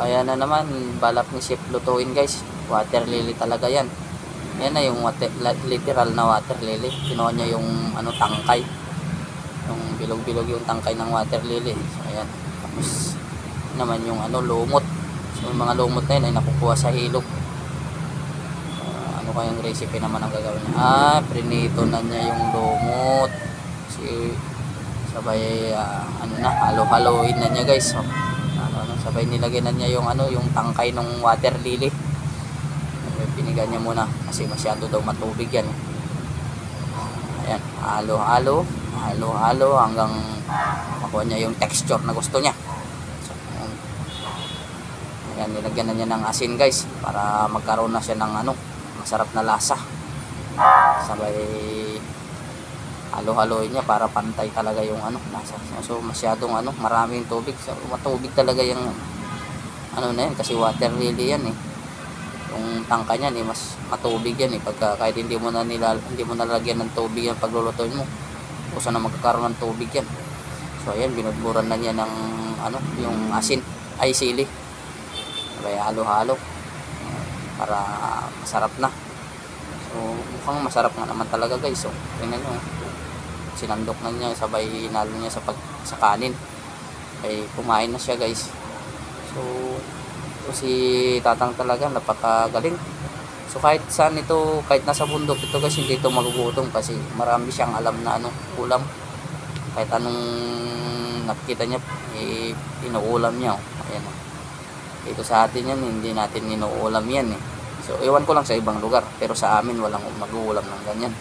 ayan na naman, balak ni chef lutuin guys. Water lily talaga yan. Yan na yung literal na water lily. Kinuha niya yung ano, tangkay. Yung bilog-bilog yung tangkay ng water lily. So ayan. Tapos naman yung ano, lumot. So yung mga lumot na yun ay nakukuha sa hilog. Ano kayang recipe naman ang gagawin niya? Prinito na niya yung lumot. Sabay ano na, halo-haloin na niya guys. So, sabay nilagay na niya yung ano, yung tangkay ng water lily. Pinigan niya muna kasi masyado daw matubig yan. Ayan, halo-halo hanggang makuha niya yung texture na gusto niya. So, ayan, nilagyan na niya ng asin guys para magkaroon na siya ng ano, masarap na lasa. Sabay halo-haloin niya para pantay talaga yung ano, lasa. So masyadong ano, maraming tubig. So matubig talaga yung ano na yan kasi water lily yan eh. Yung tangka niyan eh, mas matubig yan eh. Pagka kahit hindi mo nalagyan ng tubig yan paglulutuin mo, kusa na magkakaroon ng tubig yan. So ayan, binudburan na niya ng ano, yung asin ay sili. Kaya halo-halo para masarap na. So mukhang masarap nga naman talaga guys. So tingnan nyo, sinandok na niya, sabay hinalo niya sa kanin. Ay kumain na siya guys. So si Tatang talaga napakagaling. So kahit saan ito, kahit nasa bundok ito guys, hindi ito magugutom kasi marami siyang alam na ano, ulam. Kahit anong nakikita niya, inuulam niya. Ayan. Dito sa atin yan, hindi natin inuulam yan eh. So ewan ko lang sa ibang lugar, pero sa amin walang mag-uulam ng ganyan.